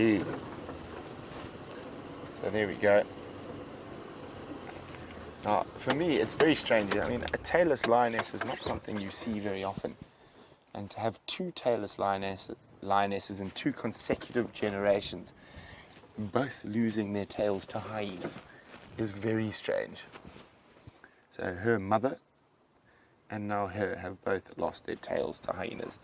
Ooh. So there we go. Now, for me, it's very strange. I mean, a tailless lioness is not something you see very often. And to have two tailless lionesses in two consecutive generations, both losing their tails to hyenas, is very strange. So her mother and now her have both lost their tails to hyenas.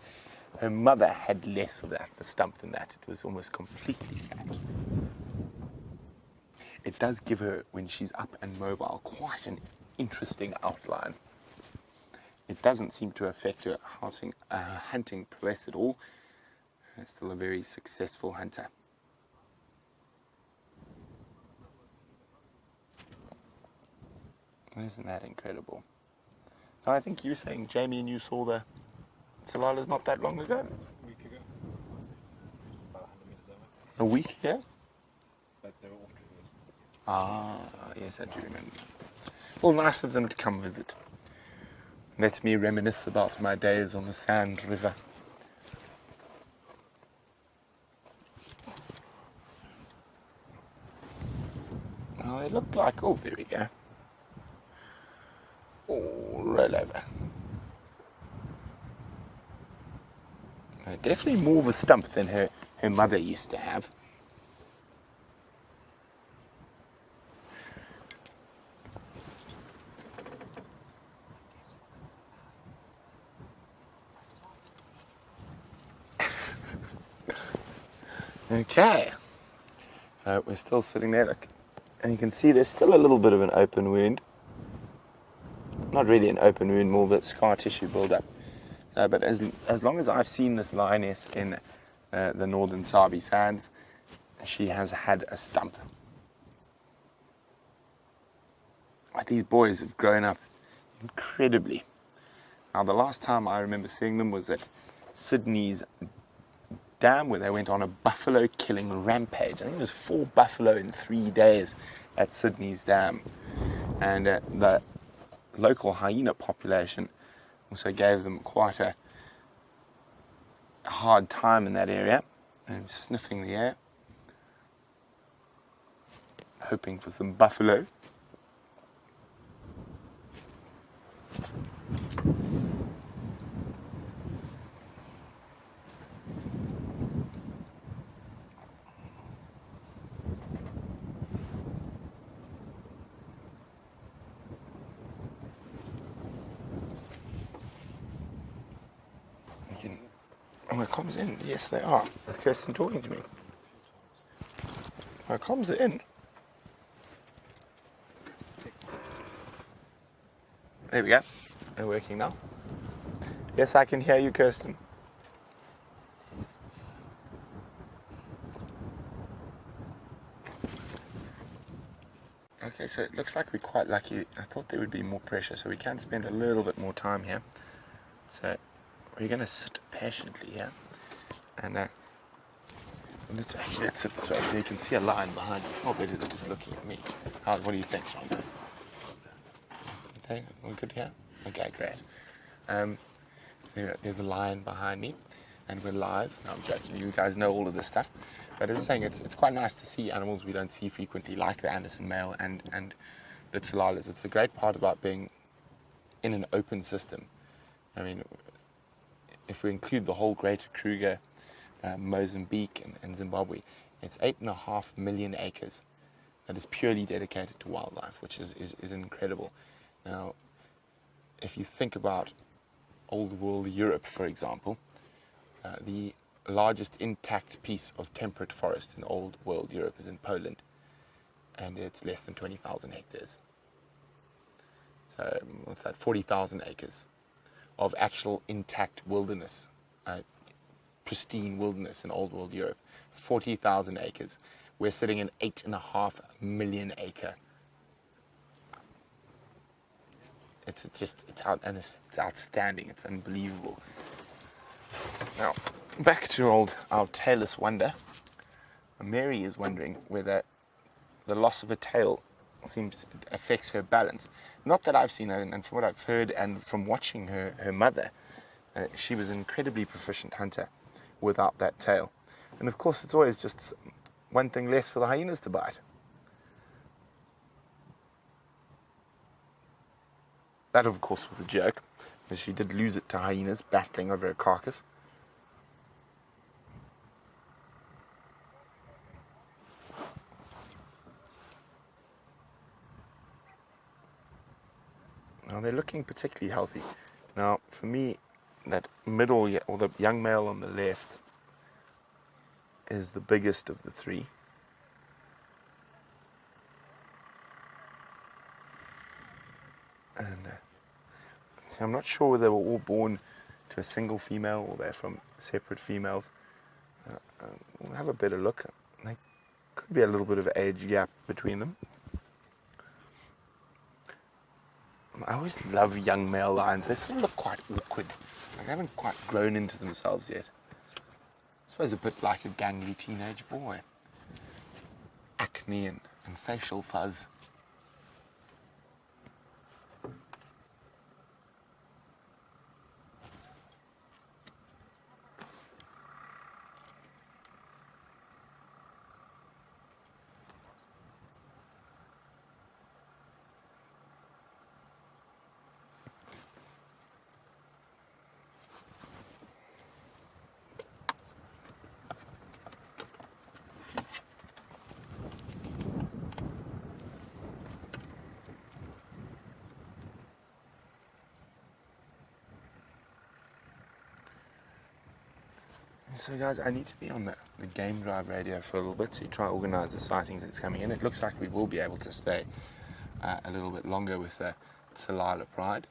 Her mother had less of that, the stump than that. It was almost completely flat. It does give her, when she's up and mobile, quite an interesting outline. It doesn't seem to affect her hunting prowess at all. Still a very successful hunter. Isn't that incredible? Now, I think you were saying, Jamie, and you saw the Tsalalas not that long ago? A week ago. About 100 meters over. A week, yeah? But they were off to visit. Ah, yes, I do remember. Well, nice of them to come visit. Let me reminisce about my days on the Sand River. Now, they look like, oh, there we go. Oh, roll over. Definitely more of a stump than her mother used to have. Okay, so we're still sitting there, look, and you can see there's still a little bit of an open wound. Not really an open wound, more of a scar tissue build-up. But as long as I've seen this lioness in the northern Sabi Sands, she has had a stump. These boys have grown up incredibly. Now, the last time I remember seeing them was at Sydney's dam, where they went on a buffalo killing rampage. I think it was 4 buffalo in 3 days at Sydney's dam. And the local hyena population also gave them quite a hard time in that area, and sniffing the air, hoping for some buffalo. Oh, my comms in. Yes, they are. Is Kirsten talking to me? My comms are in. There we go. They're working now. Yes, I can hear you, Kirsten. Okay, so it looks like we're quite lucky. I thought there would be more pressure, so we can spend a little bit more time here. So we're going to sit patiently here, and let's sit this way so you can see a lion behind you. It's not better than just looking at me. What do you think, Sean? Okay, all good here? Okay, great. There's a lion behind me, and we're live. No, I'm joking. You guys know all of this stuff. But as I'm saying, it's quite nice to see animals we don't see frequently, like the Anderson male and the Tsalalas. It's a great part about being in an open system. I mean, if we include the whole Greater Kruger, Mozambique and Zimbabwe, it's 8.5 million acres that is purely dedicated to wildlife, which is incredible. Now, if you think about old world Europe, for example, the largest intact piece of temperate forest in old world Europe is in Poland, and it's less than 20,000 hectares. So what's that, 40,000 acres of actual intact wilderness, pristine wilderness in old world Europe. 40,000 acres. We're sitting in 8.5 million acre. It's outstanding. It's unbelievable. Now, back to our tailless wonder. Mary is wondering whether the loss of a tail affects her balance. Not that I've seen her, and from what I've heard and from watching her mother, she was an incredibly proficient hunter without that tail. And of course, it's always just one thing less for the hyenas to bite. That, of course, was a joke, as she did lose it to hyenas battling over a carcass. Now, they're looking particularly healthy. Now, for me, that middle, or the young male on the left, is the biggest of the three. And so I'm not sure whether they were all born to a single female or they're from separate females. We'll have a better look. There could be a little bit of age gap between them. I always love young male lions. They sort of look quite awkward. Like they haven't quite grown into themselves yet. I suppose a bit like a gangly teenage boy. Acne and facial fuzz. So guys, I need to be on the game drive radio for a little bit to try to organise the sightings that's coming in. It looks like we will be able to stay a little bit longer with the Tsalala pride.